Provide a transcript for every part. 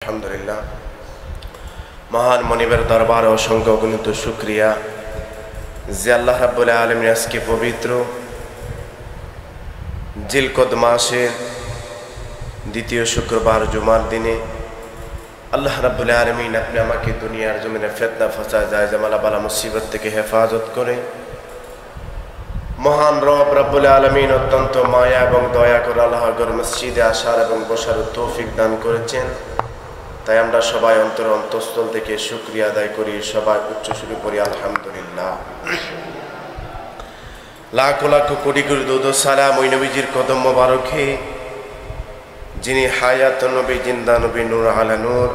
আলহামদুলিল্লাহ মহান মনিবের দরবারে অসংখ্য অগণিত শুকরিয়া যে আল্লাহ রাব্বুল আলামিন আজকে পবিত্র জিলকদ মাসের দ্বিতীয় শুক্রবার জুমার দিনে আল্লাহ রাব্বুল আলামিন আপনি আমাকে দুনিয়ার জমিনে ফিতনা ফাসাদ জায়জামালা বালা মুসিবত থেকে হেফাজত করে মহান রব রাব্বুল আলামিন অত্যন্ত মায়া এবং দয়া করে আল্লাহর মসজিদে আসার এবং বসার তৌফিক দান করেছেন। তাই আমরা সবাই অন্তঃস্থল থেকে শুকরিয়া আদায় করি, সবাই উচ্চ সুরে পড়ি আলহামদুলিল্লাহ। লাখ লাখ কোটি কোটি দরুদ ও সালাম ওই নবীজির কদম মোবারকে যিনি হায়াত নবী, জিন্দা নবী, নূর আলা নূর,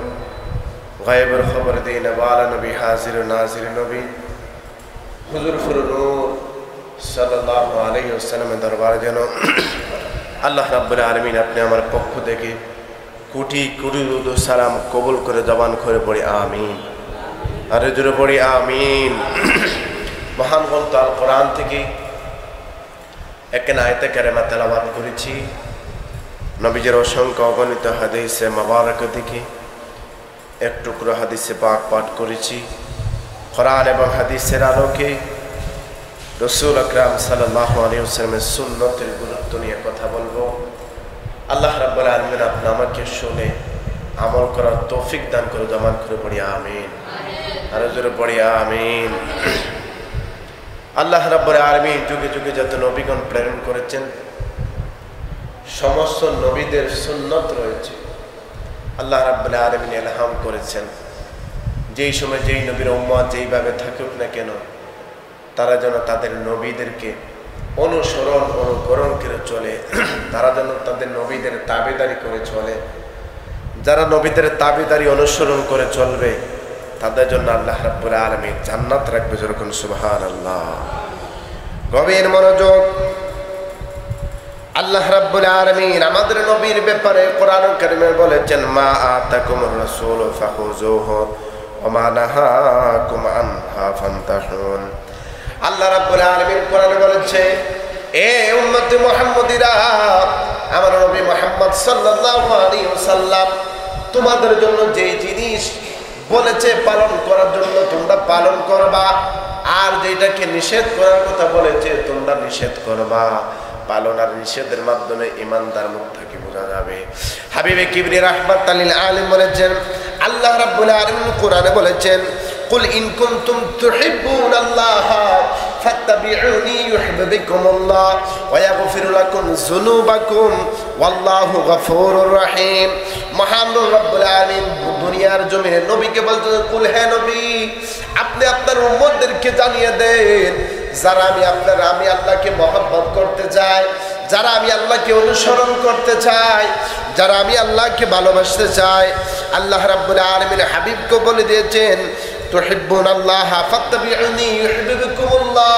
গায়েবের খবর দেন ওয়ালা নবী, হাজির নাজির নবী হুজুর ফুরনূর সাল্লাল্লাহু আলাইহি ওয়াসাল্লামের দরবারে যেন আল্লাহ রাব্বুল আলামিন আপনি আমার পক্ষ থেকে কোটি কোটি দরুদ ও সালাম কবুল করে জবান করে পড়ি আমিন। আর জোরে পড়ি আমিন। মহান গ্রন্থ আল কোরআন থেকে একখানা আয়াতে কারিমা তেলাওয়াত করেছি, নবীজির অসংখ্য অগণিত হাদিসে মুবারক থেকে এক টুকরো হাদিসে পাক পাঠ করেছি। কোরআন এবং হাদিসের আলোকে রাসূল আকরাম সাল্লাল্লাহু আলাইহি ওয়াসাল্লামের সুন্নতের গুরুত্ব নিয়ে কথা বলবো। আল্লাহ রাব্বুল আলামিন আপনি আমাকে শুনে আমল করার তৌফিক দান করে জমান করে পড়ি আমিন। আর জোরে পড়ি আমিন। আল্লাহ রাব্বুল আলামিন যুগে যুগে যত নবীগণ প্রেরণ করেছেন সমস্ত নবীদের সুন্নত রয়েছে। আল্লাহ রাব্বুল আলামিন ইলহাম করেছেন যেই সময় যেই নবীর উম্মত যেইভাবে থাকুক না কেন তারা যেন তাদের নবীদেরকে অনুসরণ অনুকরণ করে চলে, তারা যেন তাদের নবীদের তাবেদারি করে চলে। যারা নবীদের তাবেদারি অনুসরণ করে চলবে তাদের জন্য আল্লাহ রাব্বুল আলামিন জান্নাত রাখবে। যেরকম সুবহানাল্লাহ। গভীর মনোযোগ। আল্লাহ রাব্বুল আলামিন আমাদের নবীর ব্যাপারে কোরআন কারীমে বলেছেন মা আতাকুমুর রাসূল ফাখুযুহু ওয়া মা নাহাকুম আনহা ফান্তাহুন। আল্লাহ রাব্বুল আলামিন কোরআনে বলেছে এ উম্মতে মুহাম্মদীরা, আমার নবী মুহাম্মদ সাল্লাল্লাহু আলাইহি ওয়াসাল্লাম তোমাদের জন্য যে জিনিস বলেছে পালন করার জন্য তোমরা পালন করবা, আর যেটাকে নিষেধ করার কথা বলেছে তোমরা নিষেধ করবা। পালন আর নিষেধের মাধ্যমে ঈমানদার মুত্তাকি বোঝা যাবে। হাবিবে কিবরি রাহমাতাল লিল আলামিন বলেছেন, আল্লাহ রাব্বুল আলামিন কোরআনে বলেছেন কুল ইন কুনতুম তুহিব্বুনাল্লাহ ফাত্তাবিউনি ইউহিব্বুকুমুল্লাহ ওয়া ইয়াগফির লাকুম যুনুবাকুম ওয়াল্লাহু গফুরুর রহিম। মহান রব্বুল আলামিন দুনিয়ার জমিনে নবীকে বলতেন কুল হে নবী আপনি আপনার উম্মতদেরকে জানিয়ে দেন যারা আমি আল্লাহকে মহব্বত করতে চাই, যারা আমি আল্লাহকে অনুসরণ করতে চাই, যারা আমি আল্লাহকে ভালোবাসতে চাই, আল্লাহ রাব্বুল আলামিন হাবিবকে বলে দিয়েছেন তুহিব্বুনাল্লাহ ফাত্তাবিউনি ইউহিব্বুকুমুল্লাহ।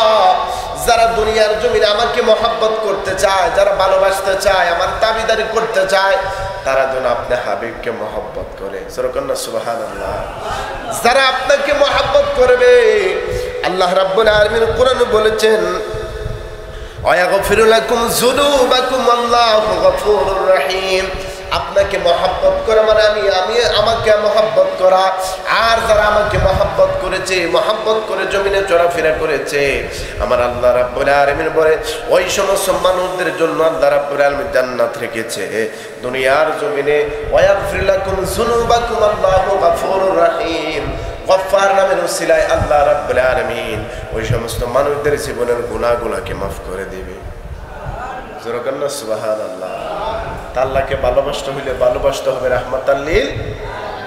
যারা দুনিয়ার জমিনে আমাকে মহব্বত করতে চায়, যারা ভালোবাসতে চায়, আমার তাবিদারি করতে চায়, তারা যেন আপনি হাবিবকে মহব্বত করে। সুবহানাল্লাহ। যারা আপনাকে মহব্বত করবে আল্লাহ রাব্বুল আলামিন কোরআনে বলেছেন ওয়া ইয়াগফিরু লাকুম যুনুবাকুম আল্লাহু গফুরুর রহিম। আপনাকে মহব্বত করা মানে আমাকে মহব্বত করা। আর যারা আমাকে মহব্বত করেছে, মহব্বত করে জমিনে চলাফেরা করেছে, আমার আল্লাহ রাব্বুল আলামিন বলে ওই সমস্ত মানুষদের জন্য আল্লাহ রাব্বুল আলামিন জান্নাত রেখেছে দুনিয়ার জমিনে। ওয়া ইয়াগফিরু লাকুম যুনুবাকুম আল্লাহু গফুরুর রহিম। গফফার নামের উসিলায় আল্লাহ রাব্বুল আলামিন ওই সমস্ত মানুষদের জীবনের গুনাহগুলোকে মাফ করে দিবে। যেরকম না সুবহানাল্লাহ। আল্লাহকে ভালোবাসতে হইলে ভালোবাসতে হবে রাহমাতাল লিল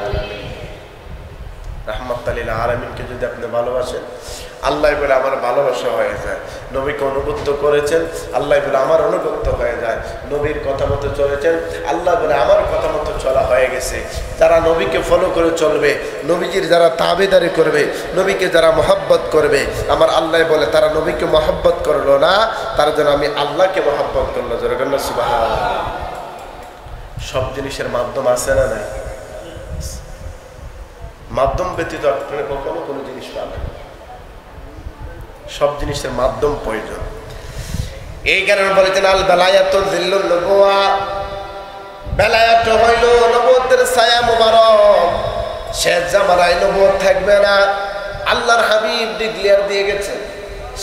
আলামিন। রাহমাতাল লিল আলামিনকে যদি আপনি ভালোবাসেন আল্লাহ বলে আমার ভালোবাসা হয়ে যায়। নবীকে অনুগত করেছেন আল্লাহ বলে আমার অনুগত হয়ে যায়। নবীর কথা মতো চলেছেন আল্লাহ বলে আমার কথা মতো চলা হয়ে গেছে। যারা নবীকে ফলো করে চলবে, নবীজির যারা তাবেদারি করবে, নবীকে যারা মহব্বত করবে, আমার আল্লাহ বলে তারা নবীকে মহব্বত করলো না, তার জন্য আমি আল্লাহকে মহব্বত করলো। যেরকম সুবহানাল্লাহ। সব জিনিসের মাধ্যম আছে না নাই? মাধ্যম ব্যতীত আপনি কখনো কোনো জিনিস পাবেন। সব জিনিসের মাধ্যম প্রয়োজন। এই কারণে বলেছেন আল বালায়াতু যিল্লুন নবুওয়া। বেলায়াত হইল নবুয়তের ছায়া মুবারক, শেষ জামানায় নবুয়ত থাকবে না। আল্লাহর হাবিব ডিক্লেয়ার দিয়ে গেছেন,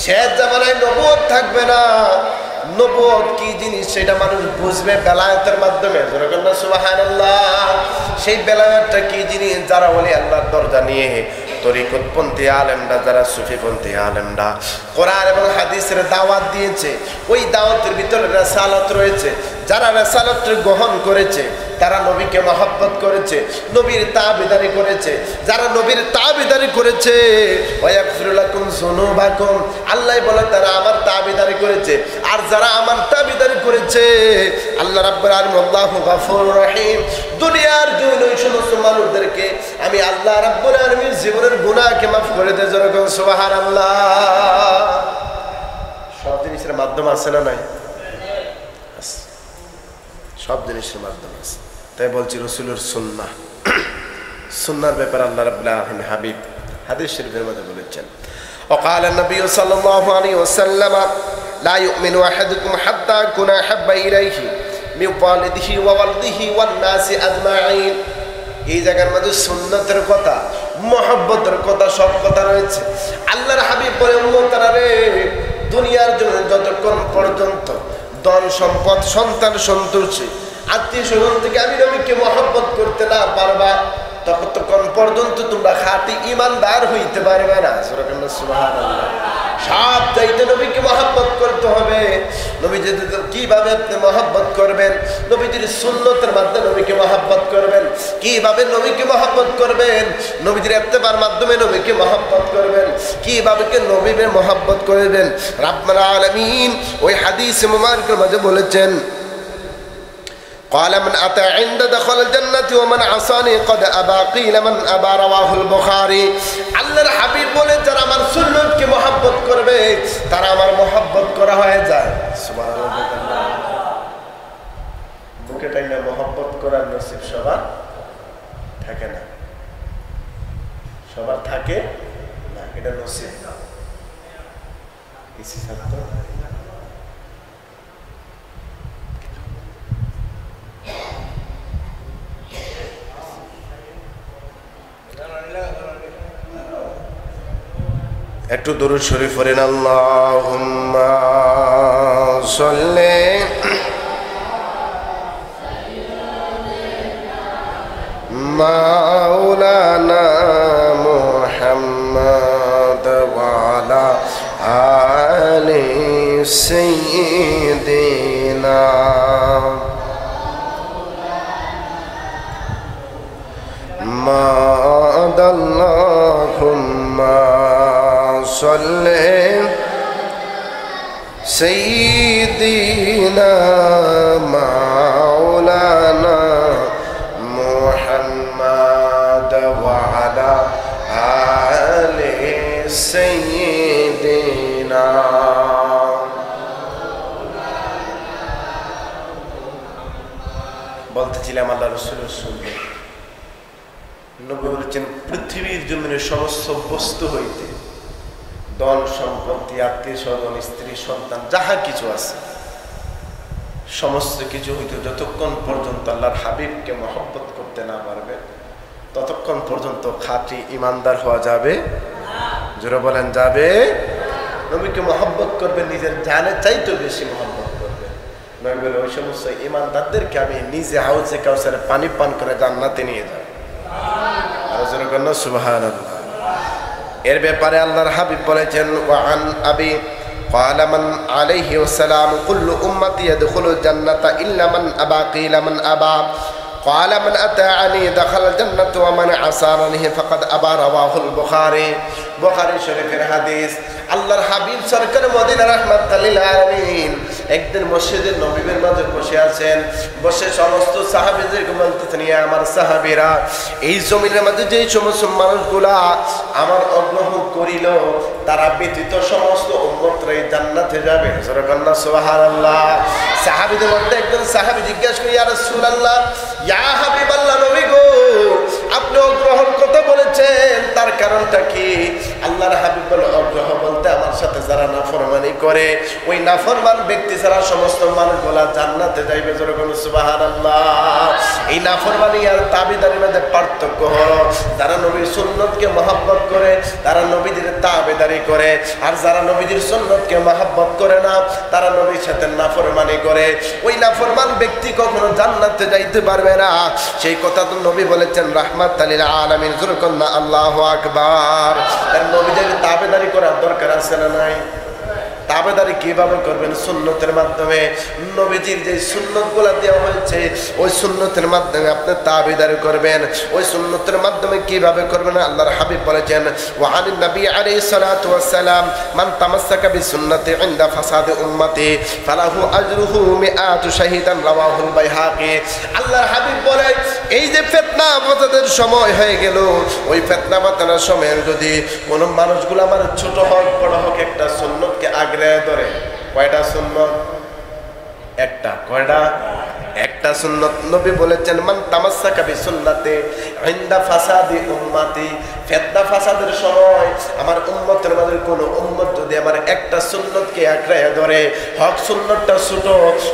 শেষ জামানায় নবুয়ত থাকবে না। নবুয়ত কি জিনিস সেটা মানুষ বুঝবে বেলায়েতের মাধ্যমে। সুবহানাল্লাহ। সেই বেলায়েতটা কি জিনিস, যারা ওলি আল্লাহর দরজা নিয়ে তরিকতপন্থী আলেমরা, যারা সুফিপন্থী আলেমরা কোরআন এবং হাদিসের দাওয়াত দিয়েছে, ওই দাওয়াতের ভিতরে রিসালাত রয়েছে। যারা রিসালাত গ্রহণ করেছে তারা নবীকে মহব্বত করেছে, নবীর তাবেদারি করেছে। যারা নবীর তাবেদারি করেছে, ওয়াগফিরু লাকুম যুনুবাকুম, আল্লাহ বলে তারা আমার তাবেদারি করেছে। আর যারা আমার তাবেদারি করেছে, আল্লাহ রাব্বুল আলামিন আল্লাহু গফুরুর রহিম, দুনিয়ার জন্য ওই সমস্ত মানুষদেরকে আমি আল্লাহ রাব্বুল আলামিন জীবনের গুনাহকে মাফ করে দেয়। যেরকম সুবহানাল্লাহ। সব জিনিসের মাধ্যম আছে না নাই? সব জিনিসের মাধ্যম আছে। তাই বলছি রাসূলের সুন্নাহ, সুন্নাহর ব্যাপারে আল্লাহ রাব্বুল আলামিন হাবিব হাদিস শরীফের মধ্যে বলেছেন, وقال النبي صلى الله عليه وسلم لا يؤمن احدكم حتى يكون احب اليه من والده وولده والناس اجمعين। এই জায়গার মধ্যে সুন্নাতের কথা, মহব্বতের কথা, সব কথা রয়েছে। আল্লাহর হাবিব বলে, উম্মতরা রে, দুনিয়ার জন্য যতক্ষণ পর্যন্ত ধন সম্পদ, সন্তান সন্তোষী, আত্মীয় স্বজন থেকে আমি নবীকে মহব্বত করতে না পারবা, ততক্ষণ পর্যন্ত তোমরা খাঁটি ইমানদার হইতে পারবে না। সুবহানাল্লাহ। সব চাইতে নবীকে মহব্বত করতে হবে। নবী যদি কিভাবে আপনি মহব্বত করবেন, নবীজির সুন্নতের মাধ্যমে নবীকে মহব্বত করবেন। কিভাবে নবীকে মহব্বত করবেন, নবীজির ইত্তেবার মাধ্যমে নবীকে মহব্বত করবেন। কিভাবে নবীকে মহব্বত করবেন, রাব্বুল আলামিন ওই হাদিস মুবারকের মাঝে বলেছেন, قال من أتى عند دخل الجنة ومن عصاني قد أبى قيل من أبى رواه البخاري। আল্লাহর হাবিব বলে, যারা আমার সুন্নতকে মহব্বত করবে তারা আমার মহব্বত করা হয়ে যায়। সুবহানাল্লাহ। বুকে টাইনা মহব্বত করার নসিব সবার থাকে না, সবার থাকে না, এটা নসিব না। কিছু ছাত্র একটু দরুদ শরীফ পড়েন, আল্লাহুম্মা সাল্লি মাওলানা মুহাম্মদ ওয়া আলা আলি সাইয়্যিদিনা মাদাল্লাহুম্মা সাল্লি সাইয়্যিদিনা মাওলানা মুহাম্মদ ওয়া আলা আলি সাইয়্যিদিনা। বলতেছিলাম আল্লাহ রাসূলের সুন্নাহ। নবী বলেছেন, পৃথিবীর জমিনের সমস্ত বস্তু হইতে ধন সম্পত্তি, আত্মীয় স্বজন, স্ত্রী সন্তান, যাহা কিছু আছে, সমস্ত কিছু হইতে যতক্ষণ পর্যন্ত আল্লাহর হাবিবকে মহব্বত করতে না পারবে ততক্ষণ পর্যন্ত খাঁটি ইমানদার হওয়া যাবে। যারা বলেন যাবে। নবীকে মহব্বত করবে, নিজের জানে চাইতে বেশি মহব্বত করবে। নবী বলে, ওই সমস্ত ইমানদারদেরকে আমি নিজে হাউজে কাউসারে পানি পান করে জান্নাতে নিয়ে যাব। আর যারা বলেন সুবহানাল্লাহ। এর ব্যাপারে আল্লাহর হাবিব বলেছেন, ওয়ান আবি قال من عليه السلام كل امتي يدخل الجنه الا من ابى قيل من ابى قال من اتاني دخل الجنه ومن عصاني فقد ابى رواه البخاري। বুখারী শরীফের হাদিস। আল্লাহর হাবিব সরকার মদিনা রাহমাতুল লিল আলামিন একদিন মসজিদে নববীর মাঝে বসে আছেন। বসে সমস্ত সাহাবীদেরকে বলতেছেন, ইয়া আমার সাহাবীরা, এই জমিনের মাঝে যে সমস্ত মানুষগুলা আমার অগ্রহ করিল তারা ব্যতীত সমস্ত উম্মতরাই জান্নাতে যাবে। সুবহানাল্লাহ। সাহাবীদের মধ্যে একজন সাহাবী জিজ্ঞাসা করে, ইয়া রাসূলুল্লাহ, ইয়া হাবিবাল্লাহ, নবী গো, আপনি অগ্রহর কথা বলেছেন, তার কারণটা কি? আল্লাহর হাবিব বলে, অগ্রহ বলতে আমার সাথে যারা নাফরমানি করে ওই নাফরমান ব্যক্তি ছাড়া সমস্ত মানুষগুলা জান্নাতে যাইবে। যেরকম সুবহানাল্লাহ। এই নাফরমানি আর তাবেদারির মধ্যে পার্থক্য হলো যারা নবীর সুন্নতকে মহব্বত করে তারা নবীদের তাবেদারি করে, আর যারা নবীদের সুন্নতকে মহব্বত করে না তারা নবীর সাথে নাফরমানি করে। ওই নাফরমান ব্যক্তি কখনো জান্নাতে যাইতে পারবে না। সেই কথা তো নবী বলেছেন রাহমাতাল লিল আলামিন। যেরকম না আল্লাহু আকবার। আর নবীদের তাবেদারি করার দরকার আছে না নাই? তাবেদারি কিভাবে করবেন? সুন্নতের মাধ্যমে। নবীজির যে সুন্নতগুলো দেওয়া হয়েছে ওই সুন্নতের মাধ্যমে আপনি তাবেদারি করবেন। ওই সুন্নতের মাধ্যমে কিভাবে করবেন? আল্লাহর হাবিব বলেছেন ওয়া আনিন নবী আলাইহিস সালাতু ওয়াস সালাম মান তামাসসাকা বিসুন্নতি ইনদা ফাসাদি উম্মতি ফালাহু আজরুহু মিআতু শাহিদান রাওয়াহুল বাইহাকি। আল্লাহর হাবিব বলে এই যে ফিতনা ফাসাদের সময় হয়ে গেল, ওই ফিতনা ফাসাদের সময় যদি কোন মানুষগুলো আমার ছোট হোক বড় হোক একটা সুন্নতকে আগে ধরে, কয়টা সুন্নত? একটা। কয়টা? একটা সুন্নত। নবী বলেছেন মান তামাসসাকা বিসুন্নতি ইনদা ফাসাদি উম্মতি। ফিতনা ফাসাদের সময় আমার উম্মতের মধ্যে কোন উম্মত যদি আমার একটা সুন্নতকে আঁকড়ে ধরে, হক সুন্নতটা ছোট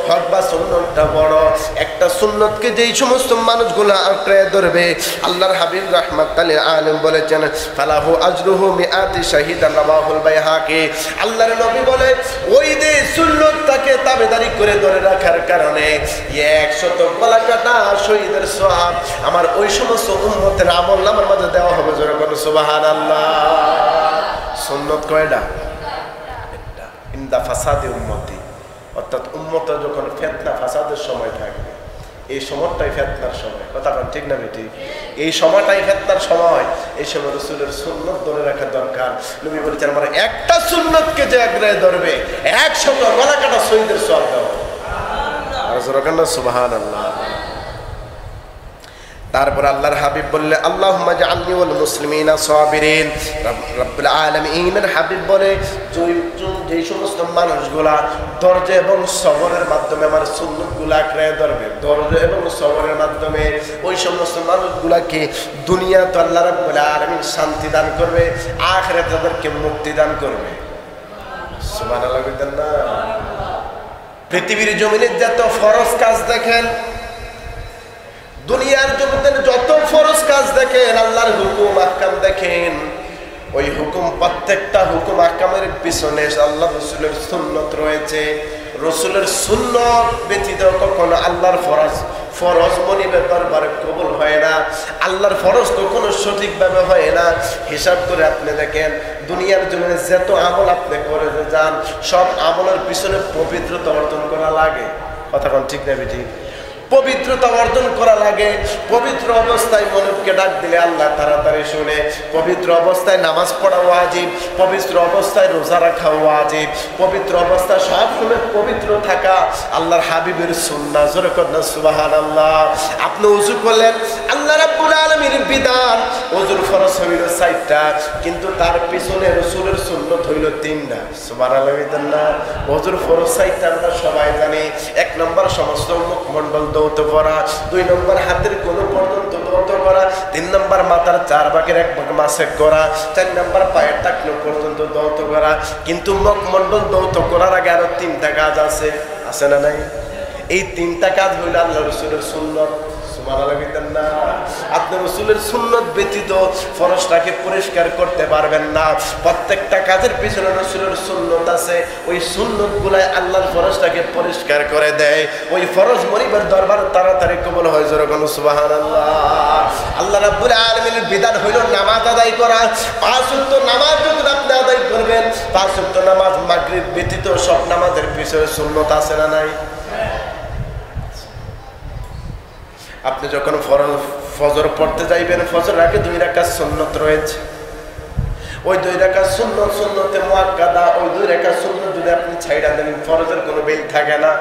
হক বা সুন্নতটা বড়, একটা সুন্নতকে যেই সমস্ত মানুষগুলো আঁকড়ে ধরবে আল্লাহর হাবিব রাহমাতাল লিল আলামিন বলেছেন ফালাহু আজরুহু মিআতি শাহিদান রাওয়াহুল বাইহাকি। আল্লাহর নবী বলে ওই যে সুন্নতটাকে তাবেদারি করে ধরে রাখার কারণে 100 গলা কাটা শহীদের সওয়াব আমার ওই সমস্ত উম্মতের আমলনামার মধ্যে দেওয়া হবে। যেরকম সুবহানাল্লাহ। সুন্নত কয়টা? একটা। ইনদা ফাসাদি উম্মতি, অর্থাৎ উম্মত যখন ফিতনা ফাসাদের সময় থাকবে, এই সময়টাই ফিতনার সময়। কথা বলেন ঠিক না ঠিক? এই সময়টাই ফিতনার সময়। এই সময় রাসূলের সুন্নত ধরে রাখা দরকার। নবী বলেছেন আমার একটা সুন্নতকে যে আঁকড়ে ধরবে 100 গলা কাটা শহীদের সওয়াব দেওয়া। সুবহানাল্লাহ। তারপর আল্লাহর হাবিব বললে আল্লাহুম্মা জাআলনি ওয়াল মুসলিমিনা সাবিরিন। রব্বুল আলামিনের হাবিব বলে যে সমস্ত মানুষগুলা ধৈর্য এবং সবরের মাধ্যমে আমার সুন্নতগুলো আঁকড়ে ধরবে, ধৈর্য এবং সবরের মাধ্যমে ওই সমস্ত মানুষগুলাকে দুনিয়াতে আল্লাহ রাব্বুল আলামিন শান্তি দান করবে, আখিরাতে তাদেরকে মুক্তি দান করবে। সুবহানাল্লাহ বলেন না? পৃথিবীর জমিনে যত ফরজ কাজ দেখেন, দুনিয়ার জমিনে যত ফরজ কাজ দেখেন, আল্লাহর হুকুম আহকাম দেখেন, ওই হুকুম প্রত্যেকটা হুকুম আহকামের পিছনে আল্লাহ রাসূলের সুন্নত রয়েছে। রাসূলের সুন্নত ব্যতীত কখনো আল্লাহর ফরজ মনিবের দরবারে কবুল হয় না। আল্লাহর ফরজ কখনো সঠিকভাবে হয় না। হিসাব করে আপনি দেখেন দুনিয়ার জমিনে যত আমল আপনি করে যান সব আমলের পিছনে পবিত্রতা অর্জন করা লাগে। কথা কোন ঠিক না ঠিক? পবিত্রতা অর্জন করা লাগে। পবিত্র অবস্থায় মনকে ডাক দিলে আল্লাহ তাড়াতাড়ি শুনে। পবিত্র অবস্থায় নামাজ পড়া ওয়াজিব, পবিত্র অবস্থায় রোজা রাখা ওয়াজিব, পবিত্র অবস্থায় সব সময় পবিত্র থাকা আল্লাহর হাবিবের সুন্নাহ। জোরে করেন সুবহানাল্লাহ। আপনি ওযু করলেন, আল্লাহ রাব্বুল আলামিনের বিধান, ওযুর ফরজ হইল 4টা, কিন্তু তার পিছনে রাসূলের সুন্নাত হইল 3টা। সুবহানাল্লাহ বলেন না? ওযুর ফরজ 4টা আমরা সবাই জানি। 1 নম্বর সমস্ত মুখমণ্ডল দৌত করা, 2 নম্বর হাতের কোন পর্যন্ত দৌত করা, 3 নম্বর মাথার 4 ভাগের 1 ভাগ মাসে করা, 4 নম্বর পায়ের টাকনো পর্যন্ত দৌত করা। কিন্তু মুখমণ্ডল দৌত করার আগে আরো 3টা কাজ আছে, আছে না নাই? এই 3টা কাজ হইল আল্লাহ রাসূলের সুন্নাত। সুবহানাল্লাহ বলেন না? আপনি রাসূলের সুন্নাত ব্যতীত ফরজটাকে পরিষ্কার করতে পারবেন না। প্রত্যেকটা কাজের পিছনে রাসূলের সুন্নাত আছে। ওই সুন্নাতগুলাই আল্লাহর ফরজটাকে পরিষ্কার করে দেয়। ওই ফরজ মনিবের দরবার তাড়াতাড়ি কবুল হয়। জোরে বলুন সুবহানাল্লাহ। আল্লাহ রাব্বুল আলামিনের বিধান হইল নামাজ আদায় করা। 5 ওয়াক্ত নামাজ যখন আপনি আদায় করবেন, 5 ওয়াক্ত নামাজ মাগরিব ব্যতীত সব নামাজের পিছনে সুন্নাত আছে না নাই? আপনি যখন ফজর পড়তে যাইবেন, ফজর আগে 2 রাকাত সুন্নাত রয়েছে। ওই 2 রাকাত সুন্নতে মুআক্কাদা, ওই 2 রাকাত সুন্নাত যদি আপনি ছাইড়া দেন ফরজের কোনো বেল থাকে না।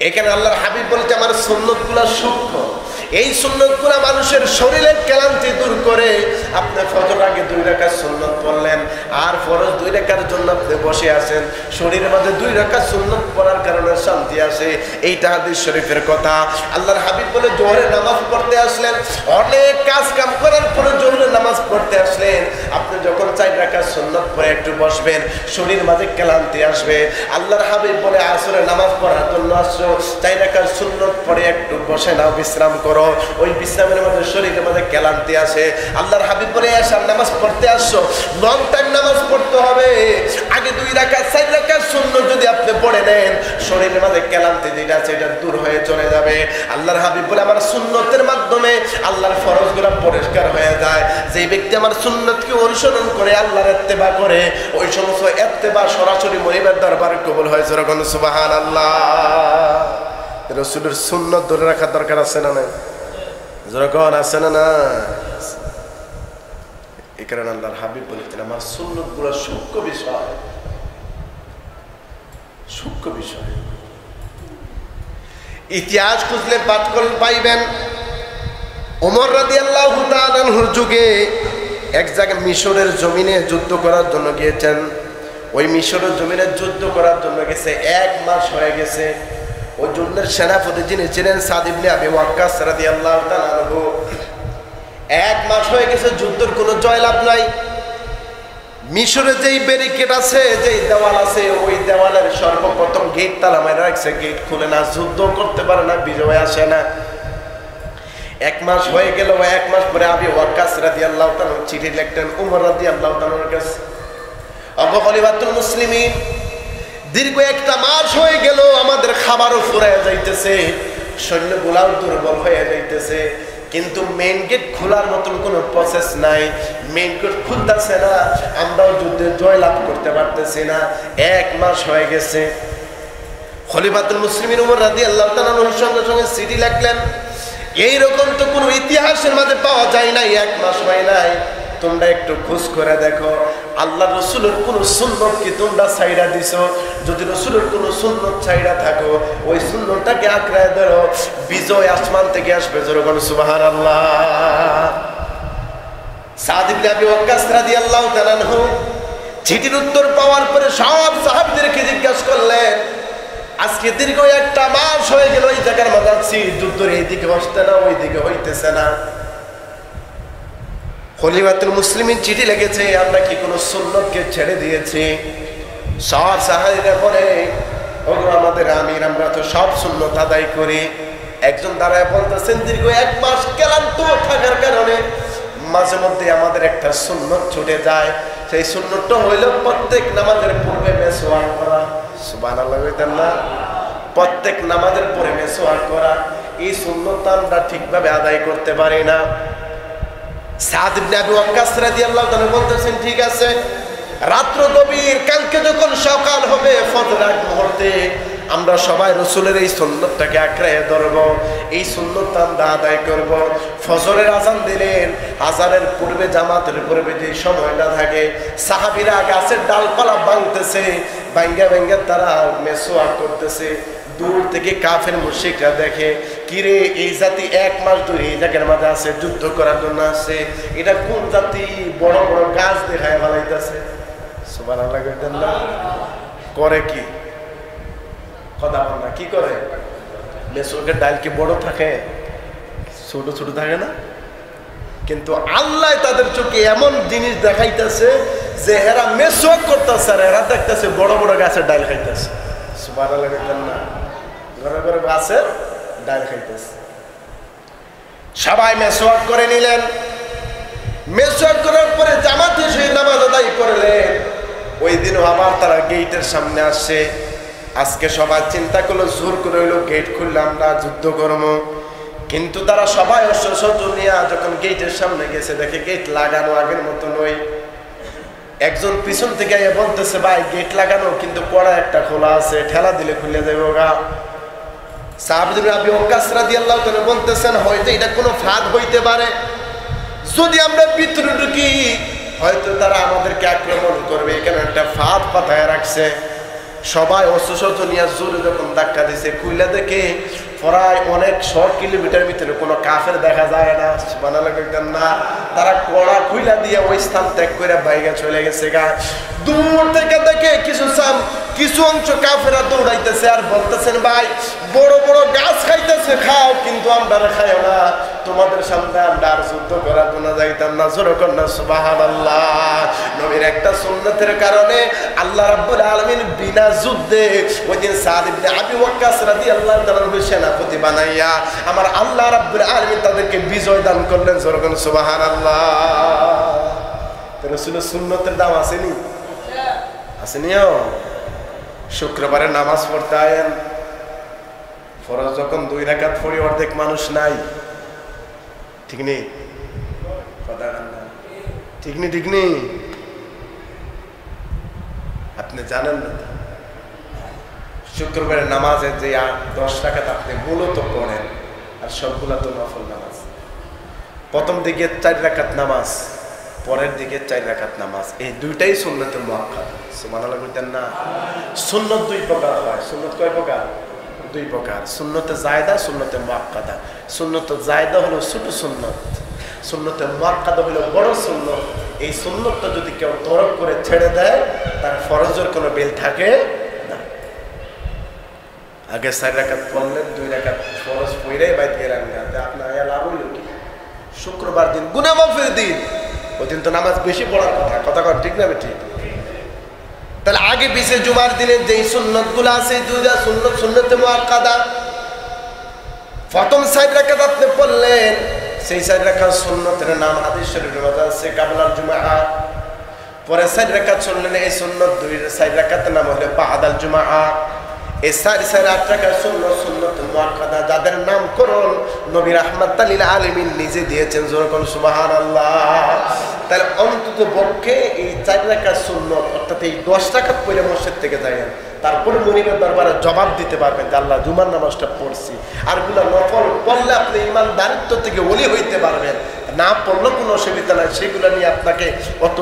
এখানে আল্লাহর হাবিব বলছে আমার সুন্নতগুলো সূক্ষ্ম। এই সুন্নতগুলো মানুষের শরীরের ক্লান্তি দূর করে। আপনি ফজর আগে 2 রাকাত সুন্নত পড়লেন, আর ফরজ 2 রাকাতের জন্য আপনি বসে আছেন। শরীরের মধ্যে 2 রাকাত সুন্নত পড়ার কারণে শান্তি আসে। এইটা হাদিস শরীফের কথা। আল্লাহর হাবিব বলে জোহরের নামাজ পড়তে আসলেন, অনেক কাজ কাম করার পরে জোহরের নামাজ পড়তে আসলেন। আপনি যখন 4 রাকাত সুন্নত পড়ে একটু বসবেন, শরীর মাঝে ক্লান্তি আসবে। আল্লাহর হাবিব বলে আসরের নামাজ পড়ার জন্য আসছো, 4 রাকাত সুন্নত পড়ে একটু বসে নাও, বিশ্রাম করো। ওই বিশ্রামের মধ্যে শরীরের মধ্যে ক্লান্তি আসে। আল্লাহর হাবিব বলে এশার নামাজ পড়তে আসছো, লং টাইম নামাজ পড়তে হবে। আগে 2 রাকাত 4 রাকাত সুন্নত যদি আপনি পড়ে নেন, শরীরের মধ্যে ক্লান্তি যেটা আছে এটা দূর হয়ে চলে যাবে। আল্লাহর হাবিব বলে আমার সুন্নতের মাধ্যমে আল্লাহর ফরজগুলো পরিষ্কার হয়ে যায়। যে ব্যক্তি আমার সুন্নতকে অনুসরণ করে আল্লাহর ইত্তেবা করে, ওই সমস্ত ইত্তেবা সরাসরি মহিমের দরবারে কবুল হয়। যেরকম সুবহানাল্লাহ। রাসূলের সুন্নত ধরে রাখার দরকার আছে না নাই? যেরকম আছে না না? এই কারণে আল্লাহর হাবিব বলেছেন আমার সুন্নতগুলো সূক্ষ্ম বিষয়, সূক্ষ্ম বিষয়। ইতিহাস খুঁজলে পাঠ করলে পাইবেন, ওমর রাদিয়াল্লাহু তাআলা আনহুর যুগে এক জায়গায় মিশরের জমিনে যুদ্ধ করার জন্য গিয়েছেন। ওই মিশরের জমিনে যুদ্ধ করার জন্য গেছে, 1 মাস হয়ে গেছে। ওই যুদ্ধের সেনাপতি যিনি ছিলেন সাদ ইবনে আবি ওয়াক্কাস রাদিয়াল্লাহু তাআলা আনহু, 1 মাস হয়ে গেছে, যুদ্ধের কোনো জয়লাভ নাই। মিশরে যেই ব্যারিকেড আছে, যেই দেওয়াল আছে, ওই দেওয়ালের সর্বপ্রথম গেট তালা মারা রাখছে, গেট খুলে না, যুদ্ধ করতে পারে না, বিজয় আসে না। 1 মাস হয়ে গেল। 1 মাস পরে আবি ওয়াক্কাস রাদিয়াল্লাহু তাআলা চিঠি লিখতেন ওমর রাদিয়াল্লাহু তাআলার কাছে, আবু খলিফাতুল মুসলিমিন, দীর্ঘ 1 মাস হয়ে গেল, আমাদের খাবারও ফুরায় যাইতেছে, সৈন্যগুলাও দুর্বল হয়ে যাইতেছে, কিন্তু মেইন গেট খোলার মতন কোনো প্রসেস নাই। মেইন গেট খুলতেছে না, আমরাও যুদ্ধে জয়লাভ করতে পারতেছি না। 1 মাস হয়ে গেছে। খলিফাতুল মুসলিমিন ওমর রাদিয়াল্লাহু তাআলার সঙ্গে সঙ্গে চিঠি লিখলেন, এইরকম তো কোনো ইতিহাসের মাঝে পাওয়া যায় নাই, 1 মাস হয় নাই, তোমরা একটু খোঁজ করে দেখো আল্লাহ রসুলের কোন সুন্নত কি তোমরা ছাইড়া দিছো? যদি রসুলের কোন সুন্নত ছাইড়া থাকো, ওই সুন্নতটাকে আঁকড়ায় ধরো, বিজয় আসমান থেকে আসবে। যেরকম সুবহানাল্লাহ। সাদ ইবনে আবি ওয়াক্কাস রাদিয়াল্লাহু তাআলা আনহু চিঠির উত্তর পাওয়ার পরে সব সাহাবীদেরকে জিজ্ঞাসা করলেন, আজকে দীর্ঘ 1 মাস হয়ে গেল এই জায়গার মধ্যে আছি, যুদ্ধের এইদিকে হচ্ছে না, ওই দিকে হইতেছে না। খলিফাতুল মুসলিমিন চিঠি লিখেছে, আমরা কি কোনো সুন্নতকে ছেড়ে দিয়েছি? সব সাহাবীরা বলে, ওগো আমাদের আমির, আমরা তো সব সুন্নত আদায় করি। একজন দাঁড়ায় বলতেছেন, দীর্ঘ 1 মাস ক্লান্ত থাকার কারণে মাঝে মধ্যে আমাদের একটা সুন্নত ছুটে যায়। সেই সুন্নতটা হইল প্রত্যেক নামাজের পূর্বে মেসওয়াক করা। সুবহানাল্লাহ কইতেন না? প্রত্যেক নামাজের পরে মেসওয়াক করা, এই সুন্নতটা আমরা ঠিকভাবে আদায় করতে পারি না। সাদ ইবনে আবি ওয়াক্কাস রাদিয়াল্লাহু তাআলা বলতেছেন, ঠিক আছে, রাত্র গভীর, কালকে যখন সকাল হবে ফজর আগ মুহূর্তে আমরা সবাই রাসূলের এই সুন্নতটাকে আঁকড়ে ধরব, এই সুন্নতটা আমরা আদায় করব। ফজরের আযান দিলেন, আযানের পূর্বে, জামাতের পূর্বে যে সময়টা থাকে, সাহাবীরা গাছের ডালপালা ভাঙতেছে, ভাঙ্গা ভাঙ্গা তারা মেসওয়াক করতেছে। দূর থেকে কাফের মুশরিকরা দেখে, কিরে এই জাতি 1 মাস ধরে এই জায়গার মাঝে আছে, যুদ্ধ করার জন্য আছে, এটা কোন জাতি? বড় বড় গাছ দেখায় ফেলাইতেছে। সুবহানাল্লাহ কইতেন না? করে কি? কথা বল না, কি করে? মেসওয়াকের ডাল কি বড় থাকে? ছোট ছোট থাকে না? কিন্তু আল্লাহ তাদের চোখে এমন জিনিস দেখাইতেছে যে এরা মেসওয়াক করতেছে আর এরা দেখতেছে বড় বড় গাছের ডাল খাইতেছে। সুবহানাল্লাহ কইতেন না? ঘরে ঘরে গাছের ডাল খাইতেছে। সবাই মেসওয়াক করে নিলেন। মেসওয়াক করার পরে জামাতে সেই নামাজ আদায় করলেন। ওই দিনও আবার তারা গেটের সামনে আসছে। আজকে সবাই চিন্তা করলো, জোর করে হইলো গেট খুললে আমরা যুদ্ধ করবো। কিন্তু তারা সবাই অস্ত্র নিয়ে যখন গেটের সামনে গেছে, দেখে গেট লাগানো আগের মতো নয়। একজন পিছন থেকে বলতেছে, ভাই গেট লাগানো কিন্তু পড়া একটা খোলা আছে, ঠেলা দিলে খুলে যাবে গা। সাদ ইবনে আবি ওয়াক্কাস রাদিয়াল্লাহু তাআলা বলতেছেন, হয়তো এটা কোনো ফাঁদ হইতে পারে, যদি আমরা ভিতরে ঢুকি হয়তো তারা আমাদেরকে আক্রমণ করবে, এখানে একটা ফাঁদ পাতায় রাখছে। সবাই অস্ত্র নিয়ে জোরে যখন ধাক্কা দিছে, খুলে দেখে প্রায় অনেক 100 কিলোমিটার ভিতরে কোনো কাফের দেখা যায় না। সুবহানাল্লাহ কইতেন না? তারা কড়া খুইলা দিয়ে ওই স্থান ত্যাগ করে বাইরে চলে গেছে গা। দূর থেকে দেখে কিছু অংশ কাফেরা দৌড়াইতেছে আর বলতেছেন, ভাই বড় বড় গাছ খাইতেছে, খাও, কিন্তু আমরা খাইও না, তোমাদের সামনে আমরা আর যুদ্ধ করার জন্য যাইতাম না। জোরে কর না সুবহানাল্লাহ। নবীর একটা সুন্নতের কারণে আল্লাহ রাব্বুল আলামিন বিনা যুদ্ধে ওই দিন সাদ ইবনে আবি ওয়াক্কাস রাদিয়াল্লাহু তাআলা সেনাপতি বানাইয়া আমার আল্লাহ রাব্বুল আলামিন তাদেরকে বিজয় দান করলেন। জোরে সুবহানাল্লাহ। রাসূলের সুন্নতের দাম আসেনি? আসেনিও? শুক্রবারে নামাজ পড়তে আয়েন, ফরজ যখন 2 রাকাত পড়ি অর্ধেক মানুষ নাই, ঠিক নেই? কথা না, ঠিক নেই? ঠিক নেই? আপনি জানেন না শুক্রবারে নামাজের যে 10 রাকাত আপনি মূলত পড়েন আর সবগুলা তো নফল নামাজ। প্রথম দিকে 4 রাকাত নামাজ, পরের দিকে 4 রাকাত নামাজ, এই দুইটাই সুন্নতে মুআক্কাদা। সুবহানাল্লাহ বলতেন না? সুন্নত 2 প্রকার হয়। সুন্নত কয় প্রকার? 2 প্রকার। সুন্নতে জায়েদা, সুন্নতে মুআক্কাদা। সুন্নতে জায়েদা হলো ছোট সুন্নত, সুন্নতে মুআক্কাদা হলো বড় সুন্নত। এই সুন্নতটা যদি কেউ তরক করে ছেড়ে দেয় তার ফরজের কোনো বেল থাকে না। আগে 4 রাকাত পড়লেন, 2 রাকাত ফরজ পড়ে বাইরে গেলেন, আপনার লাভ হইল কি? শুক্রবার দিন গুনাহ মাফের দিন, ওই দিন তো নামাজ বেশি পড়ার কথা। কথা কর, ঠিক না? ঠিক। তাহলে আগে পিছে জুমার দিনে যেই সুন্নতগুলো আছে, দুইটা সুন্নত সুন্নতে মুআক্কাদা। প্রথম 4 রাকাত আপনি পড়লেন, সেই 4 রাকাত সুন্নতের নাম হাদিস শরীফে আছে কাবলাল জুমআ। পরে 4 রাকাত শুনলেন, এই সুন্নত 4 রাকাতের নাম হলো বাদাল জুমআ। এই 4 8 রাকাত সুন্নত সুন্নতে মুআক্কাদা, যাদের নামকরণ নবী রাহমাতাল লিল আলামিন নিজে দিয়েছেন। জোরে বলুন সুবহানাল্লাহ। তাহলে অন্তত পক্ষে এই 4 রাকাত সুন্নত, অর্থাৎ এই 10 রাকাত পড়ে মসজিদ থেকে যাবেন, তারপরে মনিবের দরবারে জবাব দিতে পারবেন যে আল্লাহ জুমার নামাজটা পড়ছি। আর গুলা নফল পড়লে আপনি ইমানদারিত্ব থেকে ওলি হইতে পারবেন, না পড়লেও কোনো অসুবিধা নাই। সেগুলো নিয়ে আপনাকে অত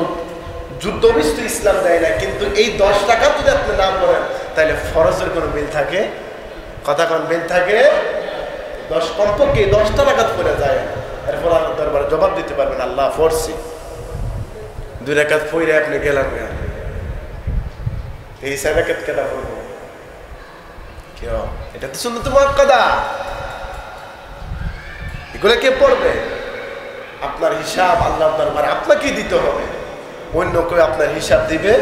যুদ্ধবিষ্ট ইসলাম দেয় না। কিন্তু এই 10 রাকাত যদি আপনি না পড়েন তাহলে ফরজের কোনো বিল থাকে? কথা কোন বিল থাকে? 10 কমপক্ষে 10টা রাকাত পড়ে যায়, এরপর আল্লাহ দরবারে জবাব দিতে পারবেন আল্লাহ পড়ছি। 2 রাকাত পড়ে আপনি গেলেন, এই 4 রাকাত কেটা পড়বো? কেউ? এটা তো সুন্নত মুআক্কাদা। এগুলো কে পড়বে? আপনার হিসাব আল্লাহর দরবারে আপনাকেই দিতে হবে। অন্য কেউ আপনার হিসাব দিবে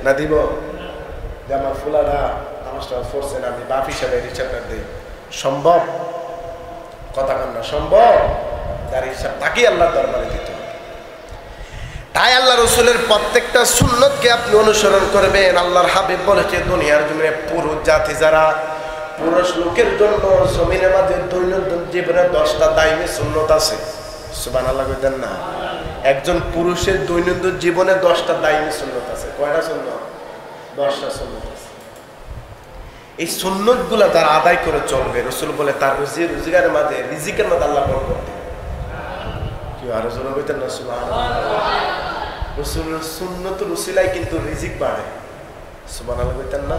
না? দিব যে আমার ফুলারা নামাজটা পড়ছেন, আমি বাপ হিসাবে হিসাবটা দিই? সম্ভব? কথা কন না, সম্ভব? তার হিসাব তাকেই আল্লাহর দরবারে দিতে হবে। তাই আল্লাহ রসুলের প্রত্যেকটা সুন্নতকে আপনি অনুসরণ করবেন। আল্লাহর হাবিব বলেছে, দুনিয়ার জমিনে পুরুষ জাতি যারা, পুরুষ লোকের জন্য জমিনের মাঝে দৈনন্দিন জীবনে 10টা দায়ী সুন্নত আছে। সুবহানাল্লাহ কইতেন না? একজন পুরুষের দৈনন্দিন জীবনে 10টা দায়ী সুন্নত আছে। কয়টা সুন্নত? 10টা সুন্নত আছে। এই সুন্নত গুলা তারা আদায় করে চলবে, রসুল বলে তার রোজগারের মাঝে, রিজিকের মাঝে আল্লাহ বরকত দিবে। কি আরো জোরে কইতেন না? সুবহানাল্লাহ। রসুলের সুন্নতের উসিলায় কিন্তু রিজিক বাড়ে। সুবহানাল্লাহ কইতেন না?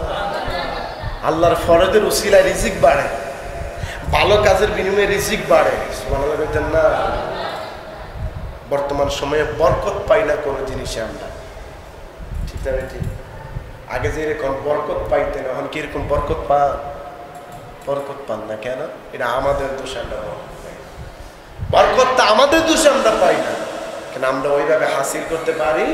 আল্লাহর ফরজের উসিলায় রিজিক বাড়ে, ভালো কাজের বিনিময়ে রিজিক বাড়ে। সুবহানাল্লাহ কইতেন না? বর্তমান সময়ে বরকত পাই না কোনো জিনিসে আমরা, ঠিক না? ঠিক। আগে যে এরকম বরকত পাইতেন, এখন কিরকম বরকত পান? বরকত পান না কেন? এটা আমাদের দোষ। আমরা বরকতটা আমাদের দোষে আমরা পাই না কেন? আমরা ওইভাবে হাসিল করতে পারি